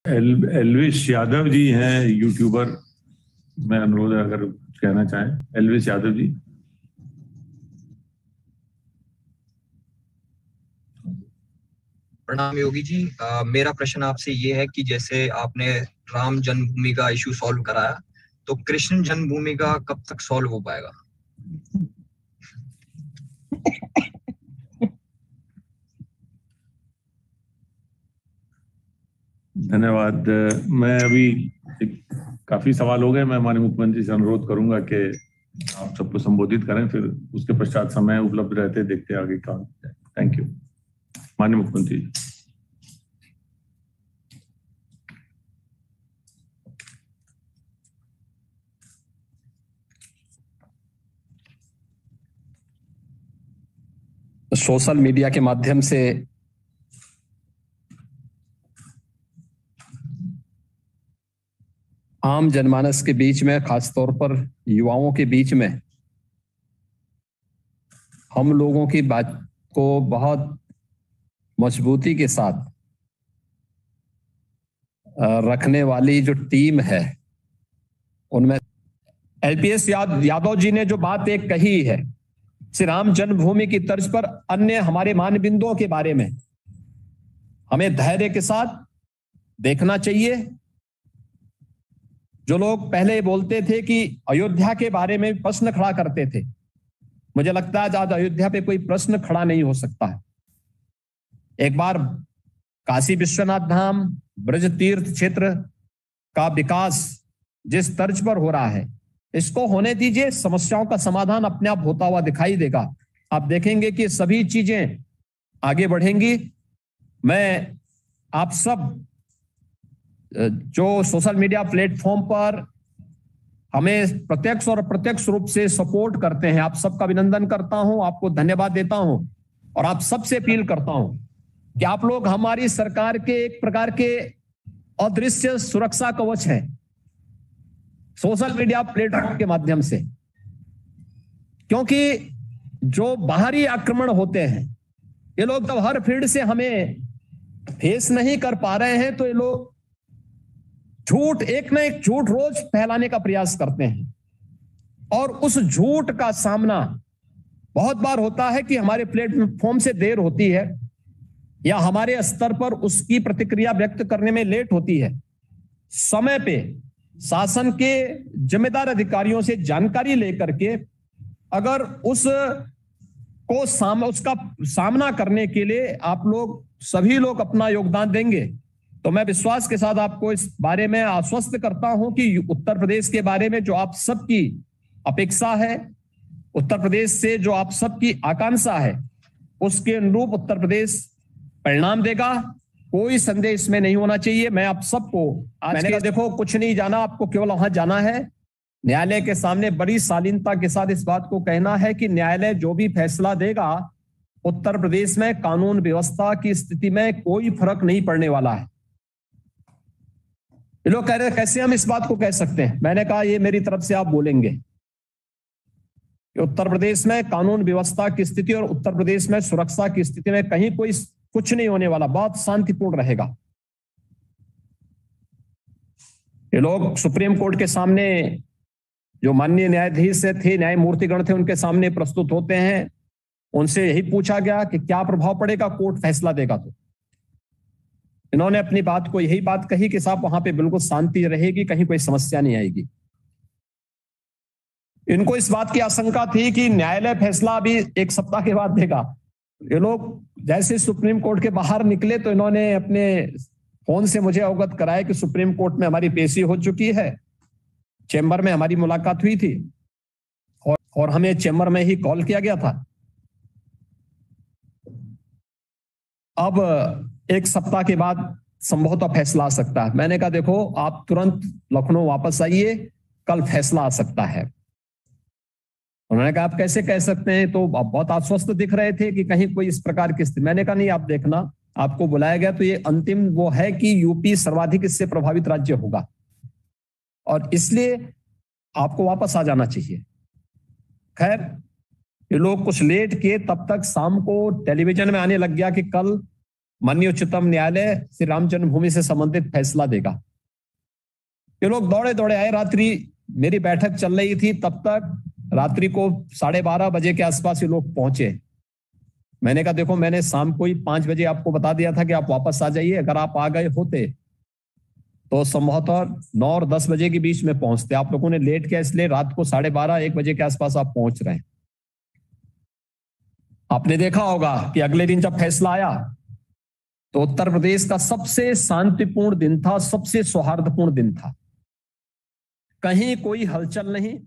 एलविश यादव जी हैं यूट्यूबर। मैं अनुरोध है अगर कुछ कहना चाहें। एलविश यादव जी। प्रणाम योगी जी। मेरा प्रश्न आपसे ये है कि जैसे आपने राम जन्मभूमि का इशू सॉल्व कराया, तो कृष्ण जन्मभूमि का कब तक सॉल्व हो पाएगा? धन्यवाद। मैं अभी काफी सवाल हो गए। मैं माननीय मुख्यमंत्री से अनुरोध करूंगा कि आप सबको संबोधित करें, फिर उसके पश्चात समय उपलब्ध रहते देखते आगे काम। थैंक यू माननीय मुख्यमंत्री। सोशल मीडिया के माध्यम से आम जनमानस के बीच में, खासतौर पर युवाओं के बीच में हम लोगों की बात को बहुत मजबूती के साथ रखने वाली जो टीम है, उनमें एलपीएस यादव जी ने जो बात एक कही है श्री राम जन्मभूमि की तर्ज पर अन्य हमारे मानबिंदुओं के बारे में, हमें धैर्य के साथ देखना चाहिए। जो लोग पहले बोलते थे कि अयोध्या के बारे में प्रश्न खड़ा करते थे, मुझे लगता है आज अयोध्या पे कोई प्रश्न खड़ा नहीं हो सकता है। एक बार काशी विश्वनाथ धाम, ब्रज तीर्थ क्षेत्र का विकास जिस तर्ज पर हो रहा है, इसको होने दीजिए। समस्याओं का समाधान अपने आप होता हुआ दिखाई देगा। आप देखेंगे कि सभी चीजें आगे बढ़ेंगी। मैं आप सब जो सोशल मीडिया प्लेटफॉर्म पर हमें प्रत्यक्ष और अप्रत्यक्ष रूप से सपोर्ट करते हैं, आप सबका अभिनंदन करता हूं, आपको धन्यवाद देता हूं और आप सबसे अपील करता हूं कि आप लोग हमारी सरकार के एक प्रकार के अदृश्य सुरक्षा कवच हैं सोशल मीडिया प्लेटफॉर्म के माध्यम से। क्योंकि जो बाहरी आक्रमण होते हैं, ये लोग जब हर फील्ड से हमें फेस नहीं कर पा रहे हैं, तो ये लोग झूठ, एक ना एक झूठ रोज फैलाने का प्रयास करते हैं। और उस झूठ का सामना बहुत बार होता है कि हमारे प्लेटफॉर्म से देर होती है या हमारे स्तर पर उसकी प्रतिक्रिया व्यक्त करने में लेट होती है। समय पे शासन के जिम्मेदार अधिकारियों से जानकारी लेकर के अगर उसका सामना करने के लिए आप लोग सभी लोग अपना योगदान देंगे, तो मैं विश्वास के साथ आपको इस बारे में आश्वस्त करता हूं कि उत्तर प्रदेश के बारे में जो आप सबकी अपेक्षा है, उत्तर प्रदेश से जो आप सबकी आकांक्षा है, उसके अनुरूप उत्तर प्रदेश परिणाम देगा। कोई संदेह इसमें नहीं होना चाहिए। मैं आप सबको मैंने कहा देखो कुछ नहीं जाना, आपको केवल वहां जाना है। न्यायालय के सामने बड़ी शालीनता के साथ इस बात को कहना है कि न्यायालय जो भी फैसला देगा, उत्तर प्रदेश में कानून व्यवस्था की स्थिति में कोई फर्क नहीं पड़ने वाला है। ये लोग कह रहे कैसे हम इस बात को कह सकते हैं? मैंने कहा ये मेरी तरफ से आप बोलेंगे कि उत्तर प्रदेश में कानून व्यवस्था की स्थिति और उत्तर प्रदेश में सुरक्षा की स्थिति में कहीं कोई कुछ नहीं होने वाला, बहुत शांतिपूर्ण रहेगा। ये लोग सुप्रीम कोर्ट के सामने जो माननीय न्यायाधीश थे, न्यायमूर्तिगण थे, उनके सामने प्रस्तुत होते हैं। उनसे यही पूछा गया कि क्या प्रभाव पड़ेगा कोर्ट फैसला देगा तो। इन्होंने अपनी बात को यही बात कही कि साहब वहां पे बिल्कुल शांति रहेगी, कहीं कोई समस्या नहीं आएगी। इनको इस बात की आशंका थी कि न्यायालय फैसला अभी एक सप्ताह के बाद देगा। ये लोग जैसे सुप्रीम कोर्ट के बाहर निकले तो इन्होंने अपने फोन से मुझे अवगत कराया कि सुप्रीम कोर्ट में हमारी पेशी हो चुकी है, चेंबर में हमारी मुलाकात हुई थी और हमें चेंबर में ही कॉल किया गया था। अब एक सप्ताह के बाद संभवतः फैसला आ सकता है। मैंने कहा देखो आप तुरंत लखनऊ वापस आइए, कल फैसला आ सकता है। उन्होंने कहा आप कैसे कह सकते हैं? तो आप बहुत आश्वस्त दिख रहे थे कि कहीं कोई इस प्रकार की स्थिति। मैंने कहा नहीं, आप देखना, आपको बुलाया गया तो ये अंतिम वो है कि यूपी सर्वाधिक इससे प्रभावित राज्य होगा और इसलिए आपको वापस आ जाना चाहिए। खैर ये लोग कुछ लेट किए, तब तक शाम को टेलीविजन में आने लग गया कि कल माननीय उच्चतम न्यायालय श्री राम जन्मभूमि से संबंधित फैसला देगा। ये लोग दौड़े दौड़े आए, रात्रि मेरी बैठक चल रही थी, तब तक रात्रि को 12:30 बजे के आसपास ये लोग पहुंचे। मैंने कहा देखो, मैंने शाम को ही 5 बजे आपको बता दिया था कि आप वापस आ जाइए, अगर आप आ गए होते तो संभवतः 9 और 10 बजे के बीच में पहुंचते। आप लोगों ने लेट किया, इसलिए रात को 12:30-1 बजे के आसपास आप पहुंच रहे हैं। आपने देखा होगा कि अगले दिन जब फैसला आया तो उत्तर प्रदेश का सबसे शांतिपूर्ण दिन था, सबसे सौहार्दपूर्ण दिन था। कहीं कोई हलचल नहीं,